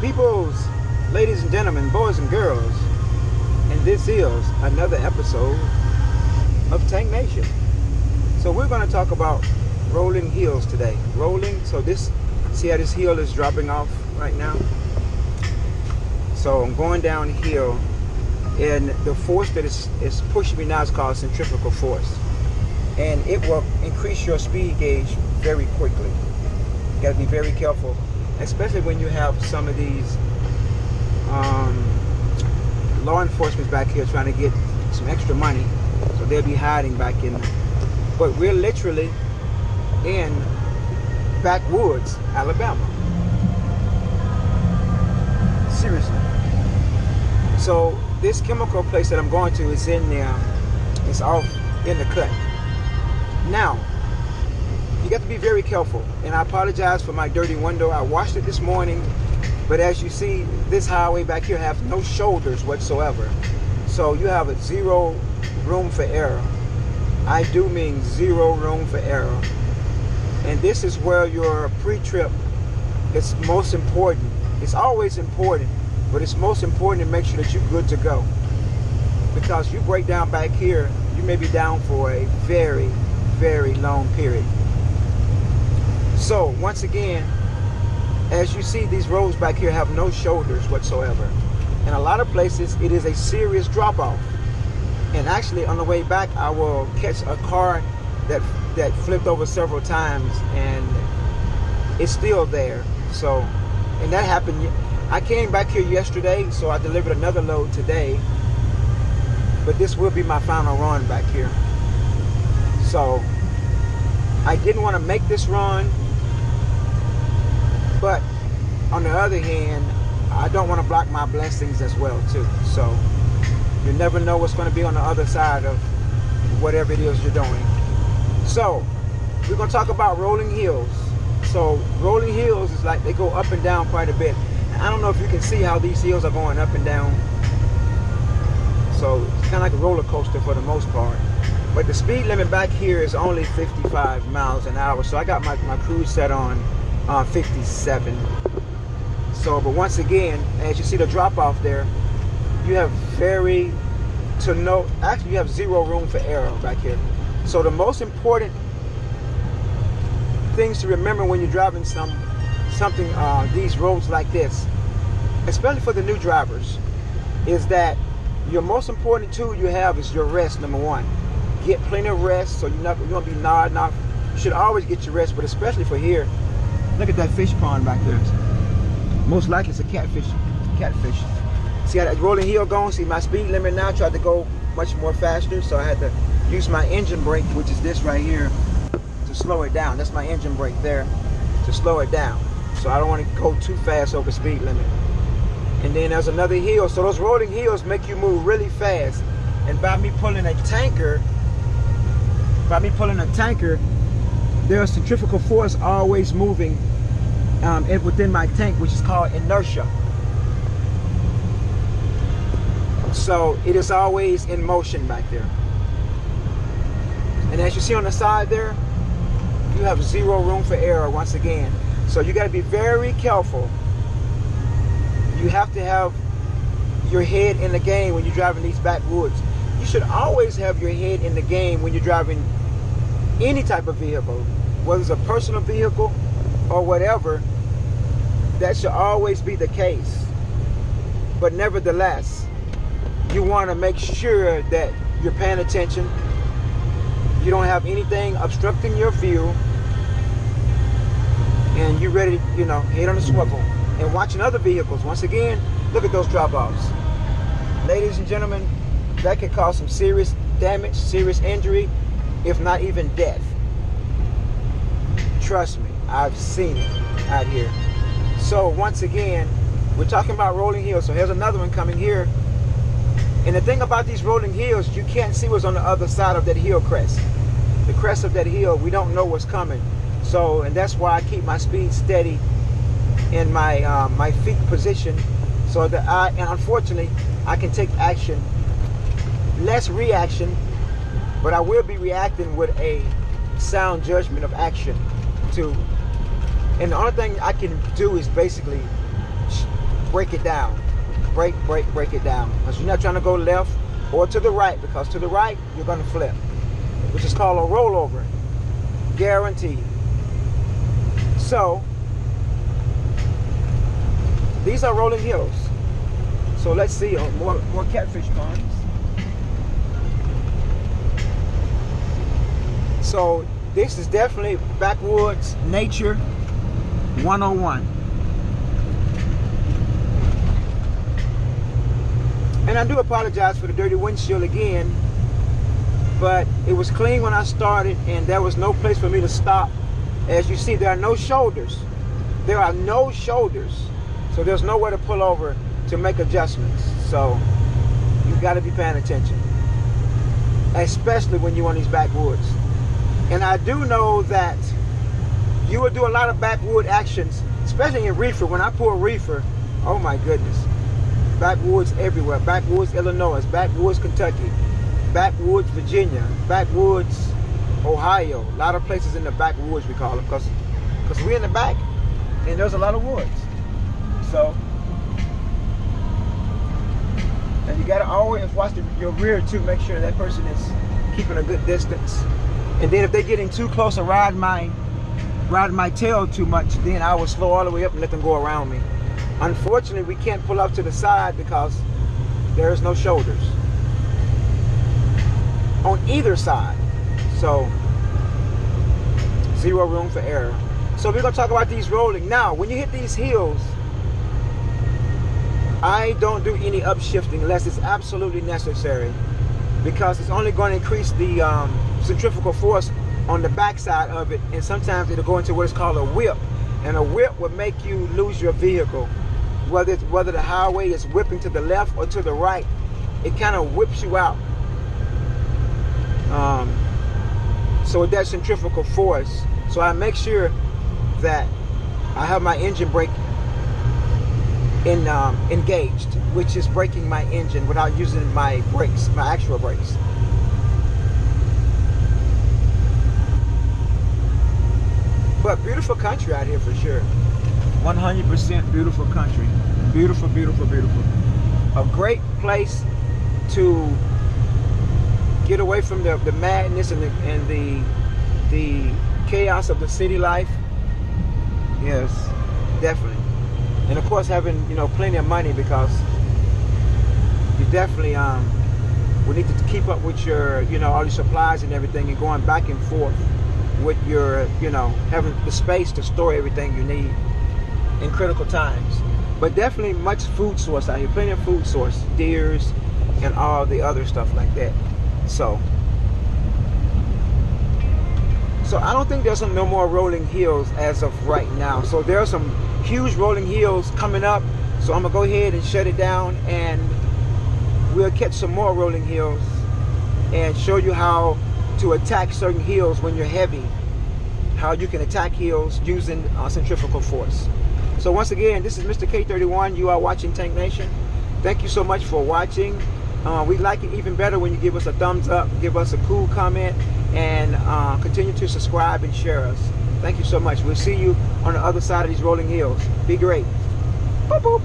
Peoples, ladies and gentlemen, boys and girls, and this is another episode of Tank Nation. So we're going to talk about rolling hills today. Rolling, so this, see how this hill is dropping off right now? So I'm going downhill, and the force that is pushing me now is called centrifugal force. And it will increase your speed gauge very quickly. You got to be very careful, especially when you have some of these law enforcement back here trying to get some extra money, so they'll be hiding back in there. But we're literally in backwoods, Alabama. Seriously. So this chemical place that I'm going to is in there. It's off in the cut. Now, you got to be very careful, and I apologize for my dirty window. I washed it this morning, but as you see, this highway back here has no shoulders whatsoever. So you have a zero room for error. I do mean zero room for error. And this is where your pre-trip is most important. It's always important, but it's most important to make sure that you're good to go. Because you break down back here, you may be down for a very, very long period. So once again, as you see, these roads back here have no shoulders whatsoever. In a lot of places, it is a serious drop-off. And actually, on the way back, I will catch a car that flipped over several times, and it's still there. So, and that happened. I came back here yesterday, so I delivered another load today. But this will be my final run back here. So, I didn't want to make this run, but on the other hand, I don't want to block my blessings as well too. So you never know what's going to be on the other side of whatever it is you're doing. So we're going to talk about rolling hills. So rolling hills is like they go up and down quite a bit. I don't know if you can see how these hills are going up and down. So it's kind of like a roller coaster for the most part. But the speed limit back here is only 55 miles an hour. So I got my cruise set on 57. So, but once again, as you see the drop off there, you have actually you have zero room for error back here. So the most important things to remember when you're driving these roads like this, especially for the new drivers, is that your most important tool you have is your rest, number one. Get plenty of rest, so you're going to be nodding off. You should always get your rest, but especially for here. Look at that fish pond back there. Most likely it's a catfish. See how that rolling hill going? See my speed limit now tried to go much more faster, so I had to use my engine brake, which is this right here, to slow it down. That's my engine brake there, to slow it down. So I don't want to go too fast over speed limit. And then there's another hill. So those rolling hills make you move really fast. And by me pulling a tanker, there's centrifugal force always moving within my tank, which is called inertia. So it is always in motion back there. And as you see on the side there, you have zero room for error once again. So you got to be very careful. You have to have your head in the game when you're driving these backwoods. You should always have your head in the game when you're driving any type of vehicle, whether it's a personal vehicle or whatever. That should always be the case. But nevertheless, you want to make sure that you're paying attention. You don't have anything obstructing your view, and you're ready to, head on the swivel and watching other vehicles. Once again, look at those drop-offs. Ladies and gentlemen, that could cause some serious damage, serious injury, if not even death. Trust me, I've seen it out here. So once again, we're talking about rolling hills. So here's another one coming here. And the thing about these rolling hills, you can't see what's on the other side of that hill crest. The crest of that hill, we don't know what's coming. So, and that's why I keep my speed steady in my feet position, so that and unfortunately, I can take action, less reaction, but I will be reacting with a sound judgment of action to, and the only thing I can do is basically break it down. Break it down. Because you're not trying to go left or to the right, because to the right, you're going to flip, which is called a rollover. Guaranteed. So, these are rolling hills. So let's see more catfish ponds. So this is definitely backwoods nature 101. And I do apologize for the dirty windshield again, but it was clean when I started and there was no place for me to stop. As you see, there are no shoulders. There are no shoulders. So there's nowhere to pull over to make adjustments. So you've got to be paying attention, especially when you're on these backwoods. And I do know that you will do a lot of backwood actions, especially in reefer. When I pull reefer, oh my goodness, backwoods everywhere. Backwoods Illinois, backwoods Kentucky, backwoods Virginia, backwoods Ohio. A lot of places in the backwoods we call them, because we're in the back and there's a lot of woods. So, and you gotta always watch your rear too. Make sure that person is keeping a good distance. And then if they're getting too close or riding my tail too much, then I will slow all the way up and let them go around me. Unfortunately, we can't pull up to the side because there's no shoulders on either side. So, zero room for error. So we're gonna talk about these rolling. Now, when you hit these hills, I don't do any upshifting unless it's absolutely necessary, because it's only going to increase the centrifugal force on the backside of it, and sometimes it'll go into what is called a whip, and a whip will make you lose your vehicle, whether the highway is whipping to the left or to the right. It kind of whips you out. So with that centrifugal force, so I make sure that I have my engine brake engaged, which is braking my engine without using my brakes, my actual brakes. But beautiful country out here for sure. 100% beautiful country. Beautiful, beautiful, beautiful. A great place to get away from the madness and the chaos of the city life. Yes, definitely. And of course, having plenty of money, because you definitely we need to keep up with your all your supplies and everything, and going back and forth with your having the space to store everything you need in critical times. But definitely much food source out here, plenty of food source, deers and all the other stuff like that. So I don't think there's no more rolling hills as of right now. So there are some huge rolling hills coming up. So I'm gonna go ahead and shut it down, and we'll catch some more rolling hills and show you how to attack certain hills when you're heavy, how you can attack hills using centrifugal force. So once again, this is Mr. K31. You are watching Tank Nation. Thank you so much for watching. We'd like it even better when you give us a thumbs up, give us a cool comment, and continue to subscribe and share us. Thank you so much. We'll see you on the other side of these rolling hills. Be great. Boop, boop.